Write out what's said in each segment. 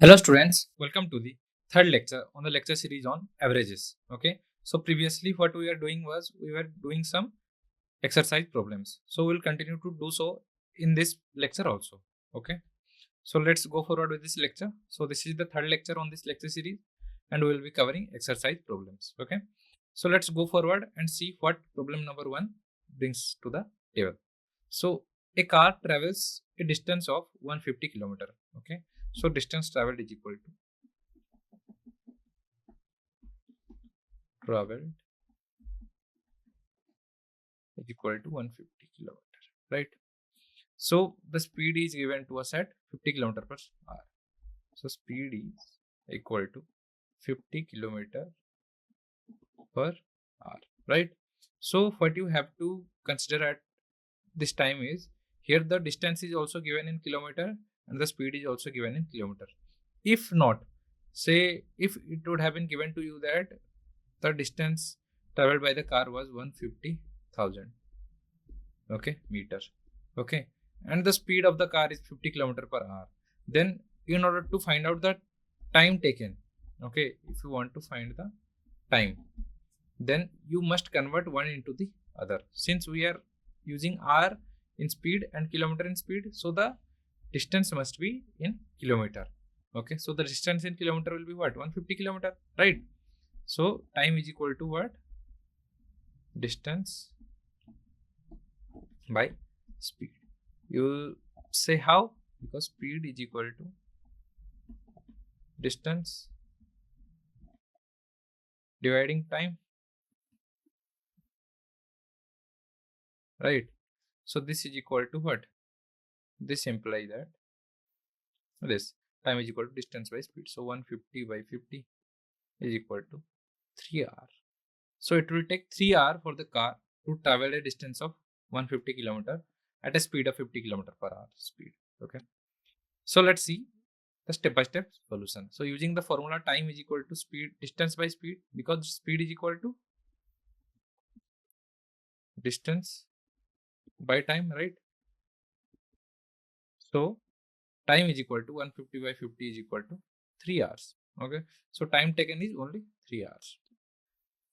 Hello students, welcome to the third lecture on the lecture series on averages. Okay, so previously what we were doing was we were doing some exercise problems. So we'll continue to do so in this lecture also. Okay, so let's go forward with this lecture. So this is the third lecture on this lecture series and we will be covering exercise problems. Okay, so let's go forward and see what problem number 1 brings to the table. So a car travels a distance of 150 kilometer. Okay, so distance traveled is equal to traveled is equal to 150 kilometer, right? So the speed is given to us at 50 kilometer per hour. So speed is equal to 50 kilometer per hour, right? So what you have to consider at this time is here the distance is also given in kilometer and the speed is also given in kilometer. If not, say if it would have been given to you that the distance traveled by the car was 150,000 meter, okay, and the speed of the car is 50 kilometer per hour, then in order to find out the time taken, okay, if you want to find the time, then you must convert one into the other. Since we are using r in speed and kilometer in speed, so the distance must be in kilometer. Okay, so the distance in kilometer will be what? 150 kilometer, right? So time is equal to what? Distance by speed. You say how? Because speed is equal to distance dividing time, right? So this is equal to what? This implies that this time is equal to distance by speed. So 150 by 50 is equal to 3 hours. So it will take 3 hours for the car to travel a distance of 150 kilometer at a speed of 50 kilometer per hour speed. Okay. So let's see the step-by-step solution. So using the formula, time is equal to speed distance by speed, because speed is equal to distance by time, right? So time is equal to 150 by 50 is equal to 3 hours. Okay. So time taken is only 3 hours.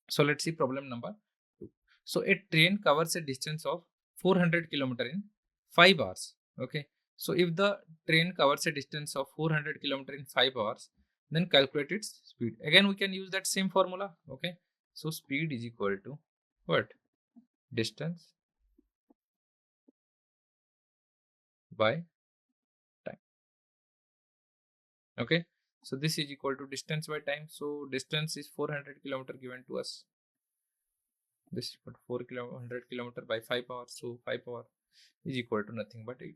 So let's see problem number 2. So a train covers a distance of 400 kilometer in 5 hours. Okay. So if the train covers a distance of 400 kilometer in 5 hours, then calculate its speed. Again, we can use that same formula. Okay. So speed is equal to what? Distance by time. Okay. So this is equal to distance by time. So distance is 400 kilometer given to us. This is 400 kilometer by 5 hours. So 5 hours is equal to nothing but 80.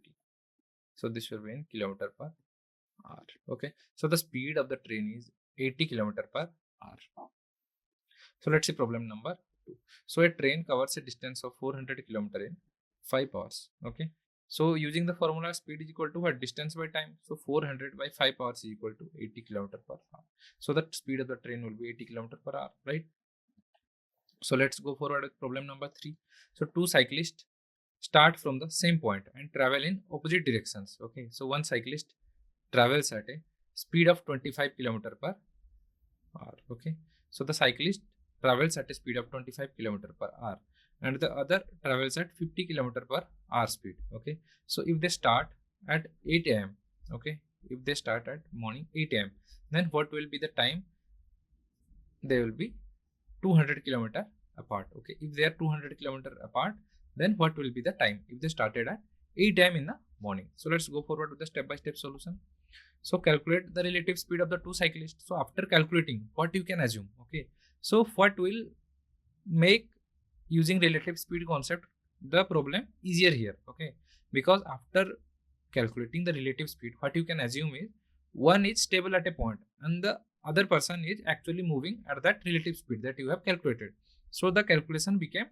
So this will be in kilometer per hour. Okay. So the speed of the train is 80 kilometer per hour. So let's see problem number 2. So a train covers a distance of 400 kilometer in 5 hours. Okay. So using the formula, speed is equal to what? Distance by time. So 400 by 5 hours is equal to 80 kilometer per hour. So the speed of the train will be 80 kilometer per hour, right? So let's go forward with problem number 3. So two cyclists start from the same point and travel in opposite directions. Okay. So one cyclist travels at a speed of 25 kilometer per hour. Okay. So the cyclist travels at a speed of 25 kilometer per hour and the other travels at 50 kilometer per hour speed. Okay. So if they start at 8 a.m. Okay. If they start at morning 8 a.m. then what will be the time? They will be 200 kilometer apart. Okay. If they are 200 kilometer apart, then what will be the time if they started at 8 a.m. in the morning? So let's go forward with the step-by-step solution. So calculate the relative speed of the two cyclists. So after calculating, what you can assume? Okay. So what will make using relative speed concept the problem easier here? Okay. Because after calculating the relative speed, what you can assume is one is stable at a point and the other person is actually moving at that relative speed that you have calculated. So the calculation became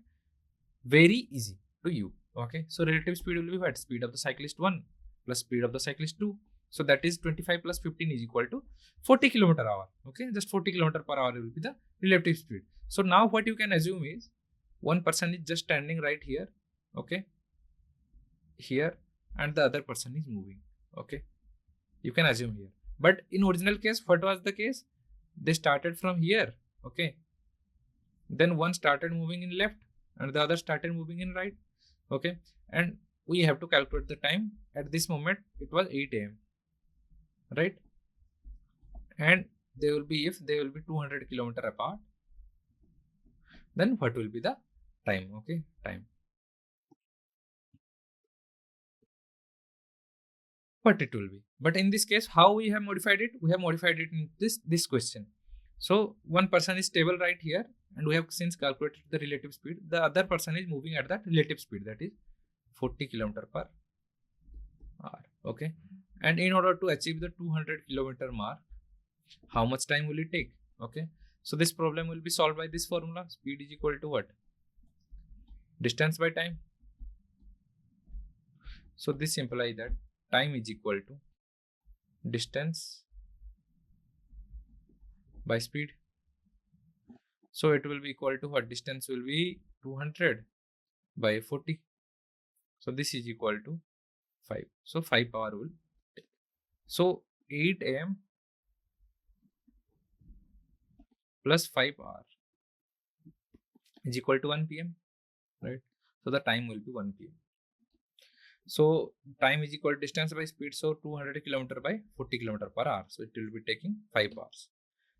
very easy to you. Okay. So relative speed will be what? Speed of the cyclist 1 plus speed of the cyclist 2. So that is 25 plus 15 is equal to 40 kilometer hour. Okay. Just 40 kilometer per hour will be the relative speed. So now what you can assume is one person is just standing right here. Okay. Here, and the other person is moving. Okay. You can assume here. But in original case, what was the case? They started from here, okay? Then one started moving in left and the other started moving in right, okay? And we have to calculate the time. At this moment, it was 8 a.m., right? And they will be, if they will be 200 kilometer apart, then what will be the time, okay? Time. What it will be. But in this case, how we have modified it? We have modified it in this question. So one person is stable right here, and we have since calculated the relative speed. The other person is moving at that relative speed, that is 40 kilometer per hour. Okay. And in order to achieve the 200 kilometer mark, how much time will it take? Okay. So this problem will be solved by this formula. Speed is equal to what? Distance by time. So this implies that time is equal to distance by speed. So it will be equal to what? Distance will be 200 by 40. So this is equal to 5. So 5 power will take. So 8 a.m. plus 5 hour is equal to 1 p.m. right? So the time will be 1 p.m. So time is equal to distance by speed. So 200 kilometer by 40 kilometer per hour. So it will be taking 5 hours.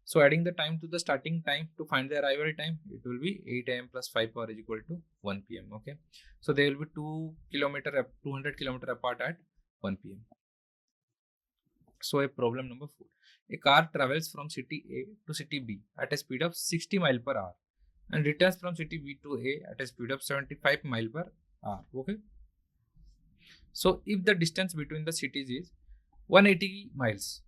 So adding the time to the starting time to find the arrival time, it will be 8 a.m. plus 5 hour is equal to 1 p.m. Okay. So they will be 200 kilometer apart at 1 p.m. So a problem number 4. A car travels from city A to city B at a speed of 60 mile per hour and returns from city B to A at a speed of 75 mile per hour. Okay. So if the distance between the cities is 180 miles,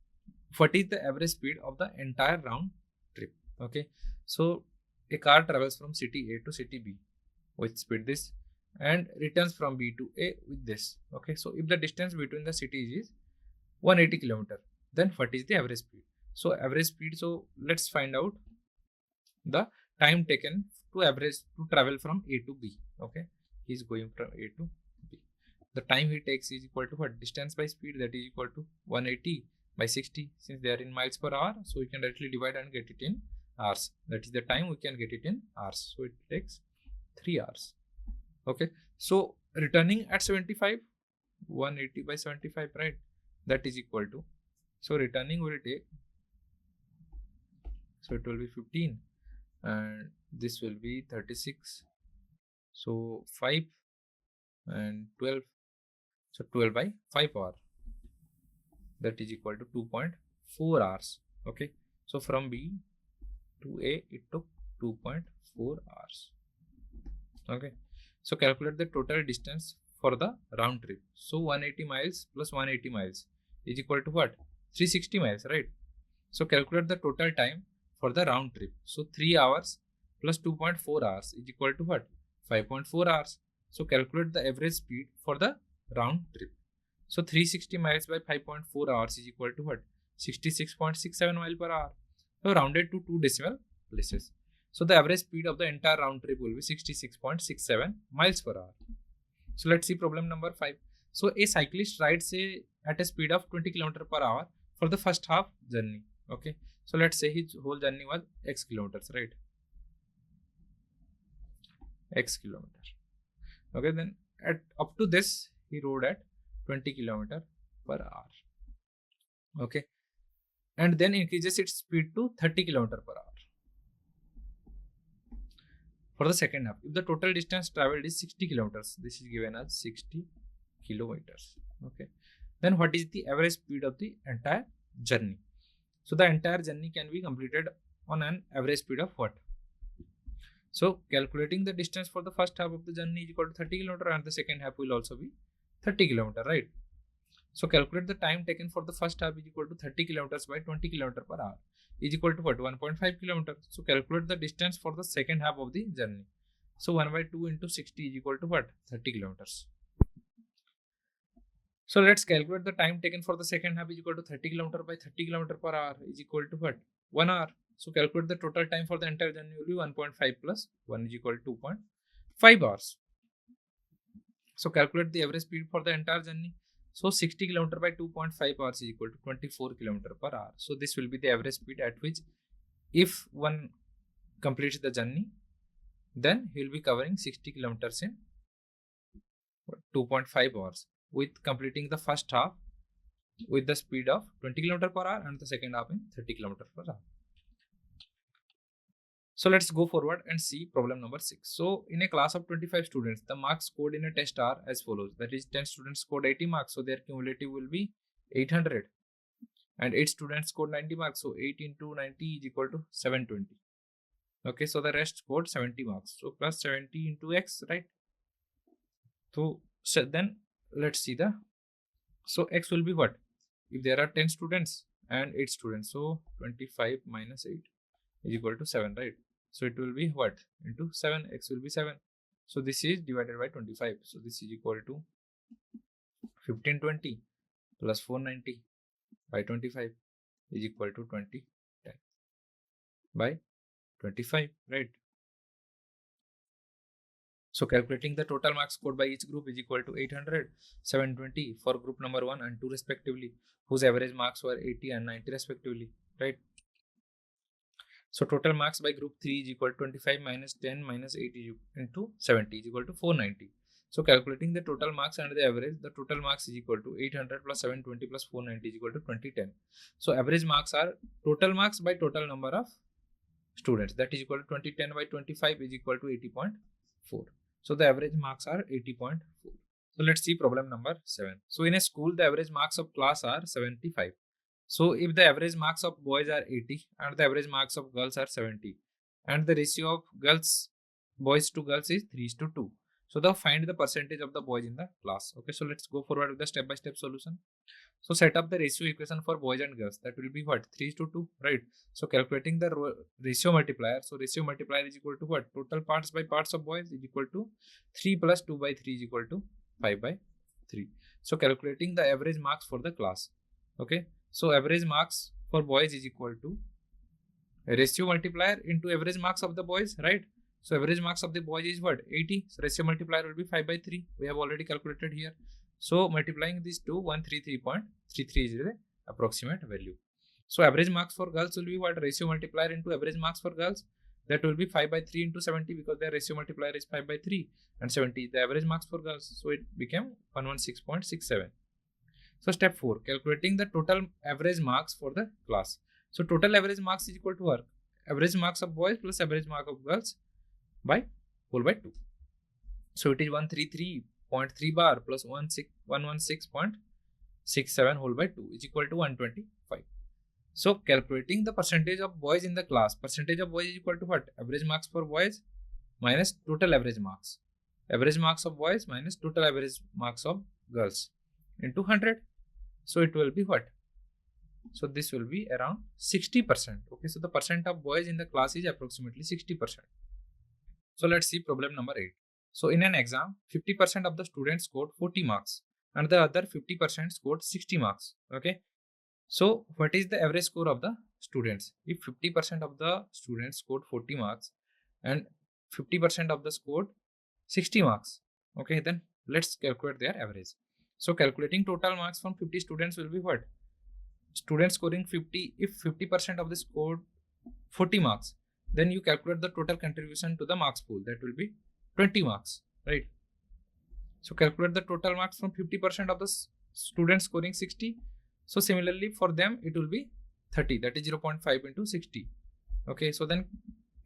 what is the average speed of the entire round trip? Okay. So a car travels from city A to city B with speed this and returns from B to A with this. Okay. So if the distance between the cities is 180 kilometer, then what is the average speed? So average speed, so let's find out the time taken to travel from A to B. Okay. He's going from A to B. The time he takes is equal to what? Distance by speed, that is equal to 180 by 60. Since they are in miles per hour, so we can directly divide and get it in hours. That is the time we can get it in hours. So it takes 3 hours. Okay. So returning at 75, 180 by 75, right? That is equal to, so returning will take, so it will be 15 and this will be 36. So 5 and 12. So 12 by 5 hour. That is equal to 2.4 hours. Okay. So from B to A, it took 2.4 hours. Okay. So calculate the total distance for the round trip. So 180 miles plus 180 miles is equal to what? 360 miles, right? So calculate the total time for the round trip. So 3 hours plus 2.4 hours is equal to what? 5.4 hours. So calculate the average speed for the round trip. So 360 miles by 5.4 hours is equal to what? 66.67 miles per hour. So rounded to 2 decimal places. So the average speed of the entire round trip will be 66.67 miles per hour. So let's see problem number 5. So a cyclist rides at a speed of 20 km per hour for the first half journey. Okay. So let's say his whole journey was X kilometers, right? X kilometer. Okay. Then up to this, he rode at 20 km per hour. Okay. And then increases its speed to 30 km per hour for the second half. If the total distance traveled is 60 kilometers, this is given as 60 kilometers. Okay. Then what is the average speed of the entire journey? So the entire journey can be completed on an average speed of what? So calculating the distance for the first half of the journey is equal to 30 km and the second half will also be 30 km, right? So calculate the time taken for the first half is equal to 30 kilometers by 20 km per hour is equal to what? 1.5 kilometers. So calculate the distance for the second half of the journey. So 1 by 2 into 60 is equal to what? 30 kilometers. So let's calculate the time taken for the second half is equal to 30 km by 30 km per hour is equal to what? 1 hour. So calculate the total time for the entire journey will be 1.5 plus 1 is equal to 2.5 hours. So calculate the average speed for the entire journey. So 60 km by 2.5 hours is equal to 24 km per hour. So this will be the average speed at which if one completes the journey, then he will be covering 60 kilometers in 2.5 hours, with completing the first half with the speed of 20 km per hour and the second half in 30 km per hour. So let's go forward and see problem number 6. So in a class of 25 students, the marks scored in a test are as follows. That is 10 students scored 80 marks, so their cumulative will be 800. And 8 students scored 90 marks, so 8 into 90 is equal to 720. Okay, so the rest scored 70 marks. So plus 70 into x, right? So then let's see so x will be what? If there are 10 students and 8 students, so 25 minus 8 is equal to 7, right? So it will be what? Into 7, x will be 7. So this is divided by 25. So this is equal to 1520 plus 490 by 25 is equal to 2010 by 25, right? So calculating the total marks scored by each group is equal to 800, 720 for group number 1 and 2 respectively, whose average marks were 80 and 90 respectively, right? So total marks by group 3 is equal to 25 minus 10 minus 8 into 70 is equal to 490. So calculating the total marks and the average, the total marks is equal to 800 plus 720 plus 490 is equal to 2010. So average marks are total marks by total number of students, that is equal to 2010 by 25 is equal to 80.4. So the average marks are 80.4. So let's see problem number 7. So in a school, the average marks of class are 75. So if the average marks of boys are 80 and the average marks of girls are 70 and the ratio of boys to girls is 3:2. So find the percentage of the boys in the class. Okay, so let's go forward with the step-by-step solution. So set up the ratio equation for boys and girls. That will be what? 3:2, right? So calculating the ratio multiplier. So ratio multiplier is equal to what? Total parts by parts of boys is equal to 3 plus 2 by 3 is equal to 5 by 3. So calculating the average marks for the class. Okay. So average marks for boys is equal to a ratio multiplier into average marks of the boys, right? So average marks of the boys is what? 80. So ratio multiplier will be 5 by 3. We have already calculated here. So multiplying these two, 133.33 is the approximate value. So average marks for girls will be what? Ratio multiplier into average marks for girls. That will be 5 by 3 into 70 because their ratio multiplier is 5 by 3 and 70 is the average marks for girls. So it became 116.67. So step 4, calculating the total average marks for the class. So total average marks is equal to what? Average marks of boys plus average mark of girls by whole by 2. So it is 133.3 bar plus 116.67 whole by 2 is equal to 125. So calculating the percentage of boys in the class. Percentage of boys is equal to what? Average marks for boys minus total average marks. Average marks of boys minus total average marks of girls into 100. So it will be what? So this will be around 60%. Okay, so the percent of boys in the class is approximately 60%. So let's see problem number 8. So in an exam, 50% of the students scored 40 marks and the other 50% scored 60 marks. Okay. So what is the average score of the students? If 50% of the students scored 40 marks and 50% of the scored 60 marks. Okay, then let's calculate their average. So calculating total marks from 50 students will be what? Students scoring 50, if 50% of the scored 40 marks, then you calculate the total contribution to the marks pool. That will be 20 marks, right? So calculate the total marks from 50% of the students scoring 60. So similarly for them, it will be 30, that is 0.5 into 60. Okay, so then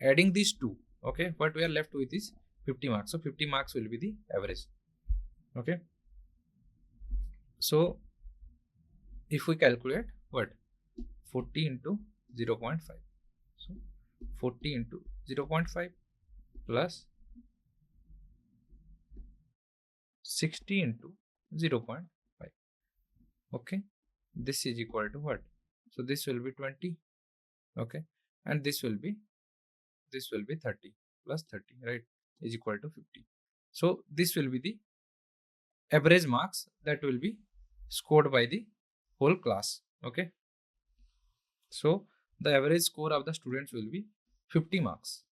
adding these two, okay, what we are left with is 50 marks. So 50 marks will be the average. Okay. So if we calculate what? 40 into 0.5. So 40 into 0.5 plus 60 into 0.5. Okay. This is equal to what? So this will be 20. Okay. And this will be 30 plus 30, right? Is equal to 50. So this will be the average marks that will be scored by the whole class. Okay. So the average score of the students will be 50 marks.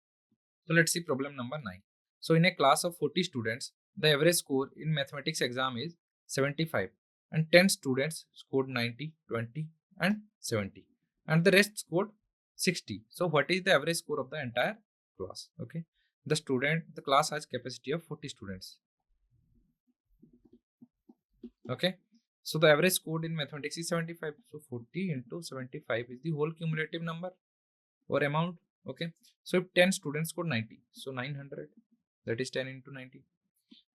So let's see problem number 9. So in a class of 40 students, the average score in mathematics exam is 75 and 10 students scored 90, 20 and 70, and the rest scored 60. So what is the average score of the entire class? Okay, the class has capacity of 40 students. Okay, so the average score in mathematics is 75. So 40 into 75 is the whole cumulative number or amount. Okay, so if 10 students scored 90, so 900, that is 10 into 90,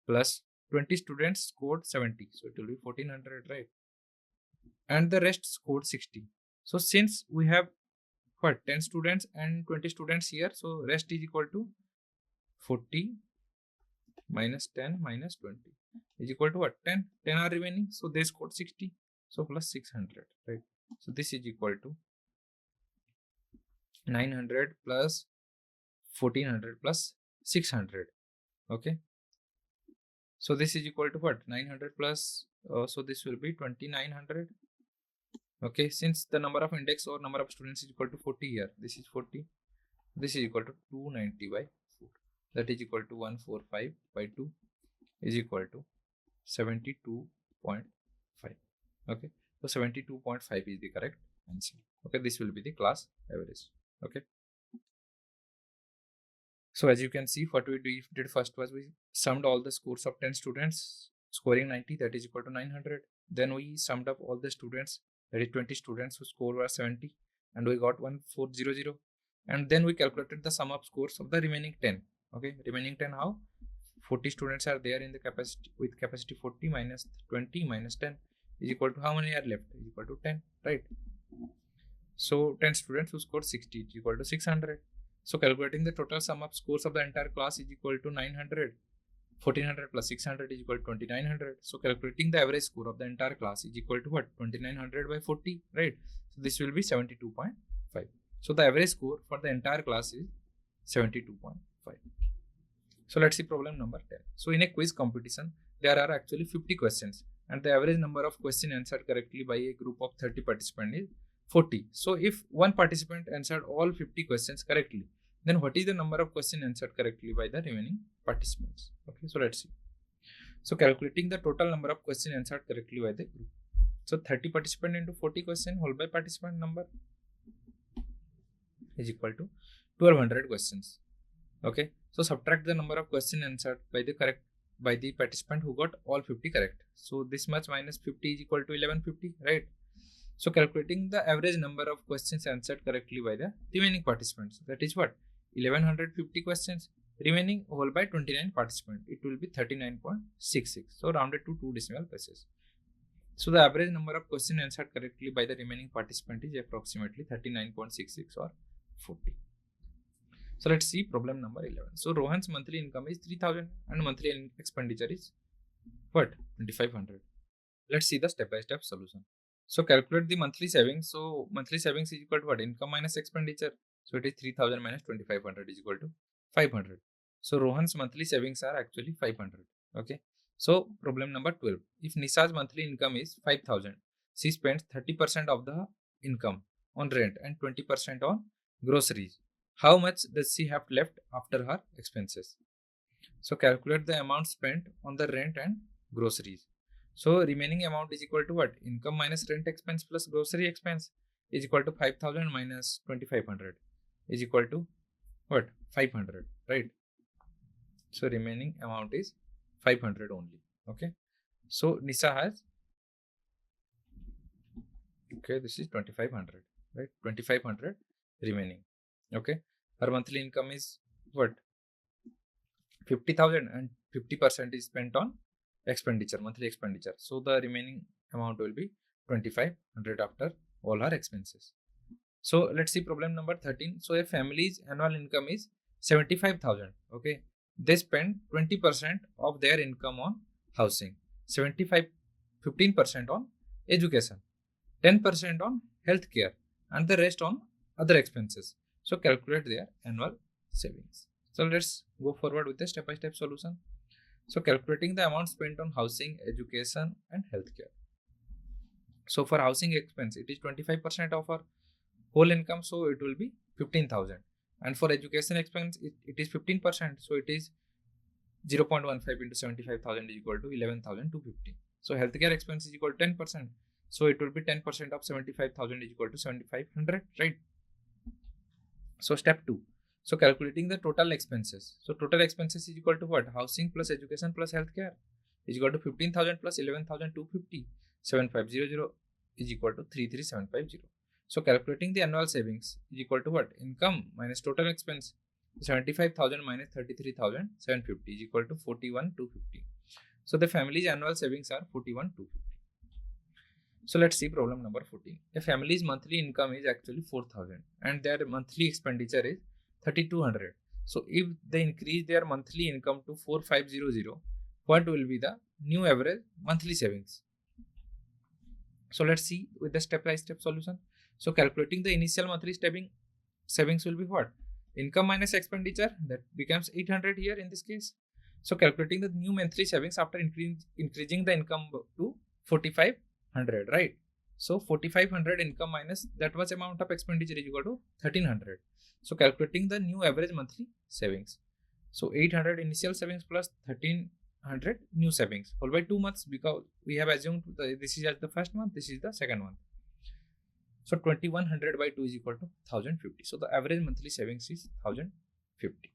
plus 20 students scored 70, so it will be 1400, right? And the rest scored 60. So since we have what, 10 students and 20 students here, so rest is equal to 40 minus 10 minus 20 is equal to what, 10 are remaining, so they scored 60, so plus 600, right? So this is equal to 900 plus 1400 plus 600. Okay, so this is equal to what, 900 plus so this will be 2900. Okay, since the number of index or number of students is equal to 40 here, this is 40, this is equal to 290 by 4, that is equal to 145 by 2 is equal to 72.5. Okay, so 72.5 is the correct answer. Okay, this will be the class average. Okay, so as you can see, what we did first was we summed all the scores of 10 students scoring 90, that is equal to 900. Then we summed up all the students, that is 20 students whose score was 70, and we got 1400. And then we calculated the sum of scores of the remaining 10. Okay, remaining 10 how? 40 students are there in the capacity, with capacity 40 minus 20 minus 10 is equal to how many are left? Is equal to 10, right? So 10 students who scored 60 is equal to 600. So calculating the total sum of scores of the entire class is equal to 900. 1400 plus 600 is equal to 2900. So calculating the average score of the entire class is equal to what? 2900 by 40, right? So this will be 72.5. So the average score for the entire class is 72.5. So let's see problem number 10. So in a quiz competition, there are actually 50 questions, and the average number of questions answered correctly by a group of 30 participants is 40. So if one participant answered all 50 questions correctly, then what is the number of questions answered correctly by the remaining participants? Okay, so let's see. So calculating the total number of questions answered correctly by the group. So 30 participants into 40 questions whole by participant number is equal to 1200 questions. Okay, so subtract the number of questions answered by the participant who got all 50 correct. So this much minus 50 is equal to 1150, right? So calculating the average number of questions answered correctly by the remaining participants, that is what, 1150 questions remaining whole by 29 participants, it will be 39.66. So rounded to 2 decimal places. So the average number of questions answered correctly by the remaining participant is approximately 39.66 or 40. So let's see problem number 11. So Rohan's monthly income is 3000 and monthly expenditure is what, 2500. Let's see the step-by-step solution. So calculate the monthly savings. So monthly savings is equal to what? Income minus expenditure. So it is 3000 minus 2500 is equal to 500. So Rohan's monthly savings are actually 500. Okay. So problem number 12. If Nisha's monthly income is 5000, she spends 30% of the income on rent and 20% on groceries. How much does she have left after her expenses? So calculate the amount spent on the rent and groceries. So remaining amount is equal to what? Income minus rent expense plus grocery expense is equal to 5000 minus 2500 is equal to what? 500, right? So remaining amount is 500 only. Okay. So Nisha has, okay, this is 2500, right? 2500 remaining. Okay. Her monthly income is what? 50,000 and 50% is spent on expenditure, monthly expenditure. So the remaining amount will be 2500 after all her expenses. So let's see problem number 13. So a family's annual income is 75,000. Okay. They spend 20% of their income on housing, 15% on education, 10% on healthcare, and the rest on other expenses. So calculate their annual savings. So let's go forward with the step-by-step solution. So calculating the amount spent on housing, education, and healthcare. So for housing expense, it is 25% of our whole income, so it will be 15,000. And for education expense, it is 15%, so it is 0.15 into 75,000 is equal to 11,250. So healthcare expense is equal to 10%. So it will be 10% of 75,000 is equal to 7,500, right? So step 2. So calculating the total expenses. So total expenses is equal to what? Housing plus education plus healthcare is equal to 15,000 plus 11,250. 7,500 is equal to 33,750. So calculating the annual savings is equal to what? Income minus total expense. 75,000 minus 33,750 is equal to 41,250. So the family's annual savings are 41,250. So let's see problem number 14. A family's monthly income is actually 4,000 and their monthly expenditure is 3,200. So if they increase their monthly income to 4,500, what will be the new average monthly savings? So let's see with the step-by-step solution. So calculating the initial monthly savings will be what? Income minus expenditure, that becomes 800 here in this case. So calculating the new monthly savings after increasing the income to 4,500, right? So 4,500 income minus that was amount of expenditure is equal to 1,300. So calculating the new average monthly savings. So 800 initial savings plus 1,300 new savings whole by 2 months, because we have assumed this is as the first month, this is the second month. So 2,100 by 2 is equal to 1,050. So the average monthly savings is 1,050.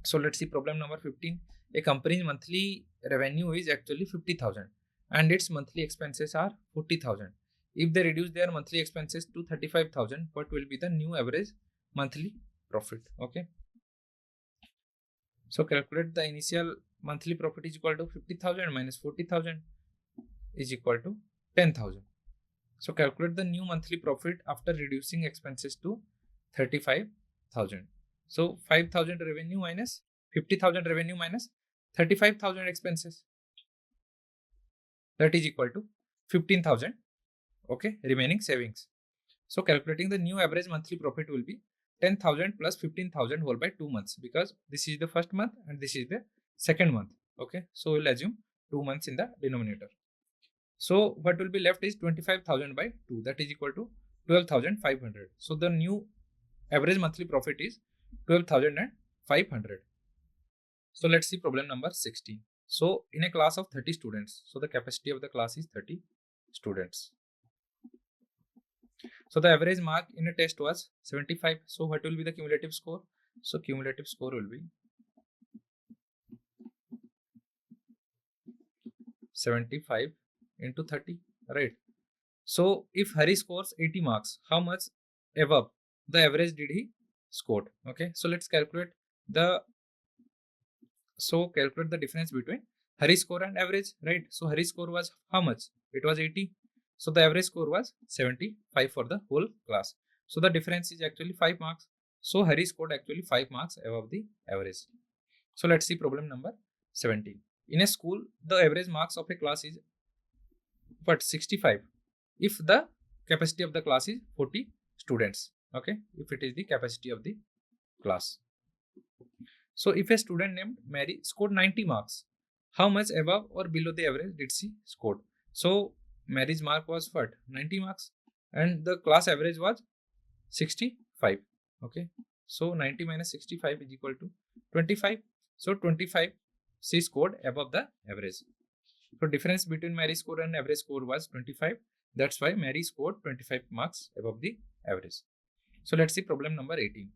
So let's see problem number 15. A company's monthly revenue is actually 50,000 and its monthly expenses are 40,000. If they reduce their monthly expenses to 35,000, what will be the new average monthly profit? Okay. So calculate the initial monthly profit is equal to 50,000 minus 40,000 is equal to 10,000. So calculate the new monthly profit after reducing expenses to 35,000. So 5,000 revenue minus 50,000 revenue minus 35,000 expenses. That is equal to 15,000. Okay, remaining savings. So calculating the new average monthly profit will be 10,000 plus 15,000 whole by 2 months, because this is the first month and this is the second month. Okay, so we'll assume 2 months in the denominator. So what will be left is 25,000 by 2, that is equal to 12,500. So the new average monthly profit is 12,500. So let's see problem number 16. So in a class of 30 students, so the capacity of the class is 30 students. So the average mark in a test was 75. So what will be the cumulative score? So cumulative score will be 75 into 30, right? So if Hari scores 80 marks, how much above the average did he scored? Okay, so let's calculate the difference between Hari's score and average, right? So Hari's score was how much? It was 80. So the average score was 75 for the whole class. So the difference is actually 5 marks. So Hari scored actually 5 marks above the average. So let's see problem number 17. In a school, the average marks of a class is what? 65. If the capacity of the class is 40 students. Okay, if it is the capacity of the class. So if a student named Mary scored 90 marks, how much above or below the average did she score? So Mary's mark was what? 90 marks and the class average was 65. Okay, so 90 minus 65 is equal to 25. So 25 she scored above the average. So difference between Mary's score and average score was 25. That's why Mary scored 25 marks above the average. So let's see problem number 18.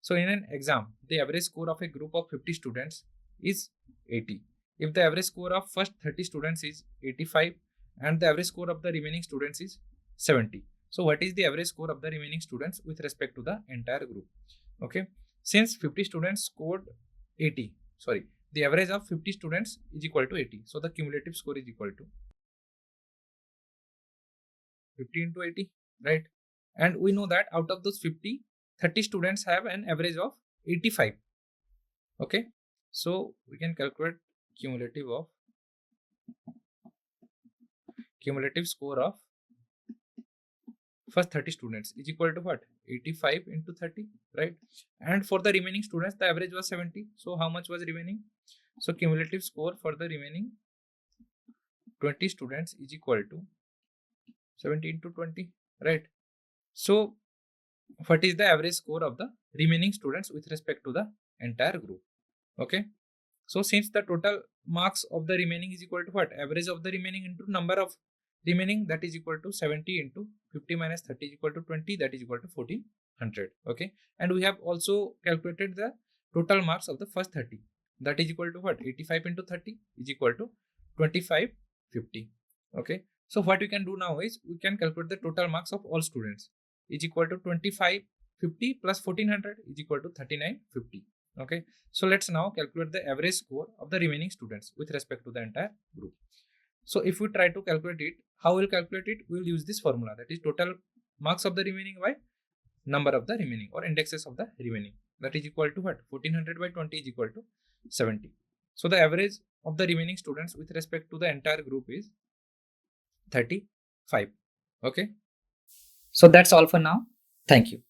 So in an exam, the average score of a group of 50 students is 80. If the average score of first 30 students is 85 and the average score of the remaining students is 70. So what is the average score of the remaining students with respect to the entire group? Okay, since 50 students scored 80, the average of 50 students is equal to 80. So the cumulative score is equal to 50 into 80, right? And we know that out of those 50, 30 students have an average of 85. Okay, so we can calculate cumulative score of first 30 students is equal to what? 85 into 30, right? And for the remaining students, the average was 70. So how much was remaining? So cumulative score for the remaining 20 students is equal to 70 into 20, right? So what is the average score of the remaining students with respect to the entire group? Okay, so since the total marks of the remaining is equal to what? Average of the remaining into number of remaining, that is equal to 70 into 50 minus 30 is equal to 20, that is equal to 1400. Okay, and we have also calculated the total marks of the first 30, that is equal to what? 85 into 30 is equal to 2550. Okay, so what we can do now is we can calculate the total marks of all students is equal to 2550 plus 1400 is equal to 3950. Okay, so let's now calculate the average score of the remaining students with respect to the entire group. So if we try to calculate it, how we'll calculate it? We'll use this formula, that is total marks of the remaining by number of the remaining or indexes of the remaining, that is equal to what? 1400 by 20 is equal to 70. So the average of the remaining students with respect to the entire group is 35. Okay, so that's all for now. Thank you.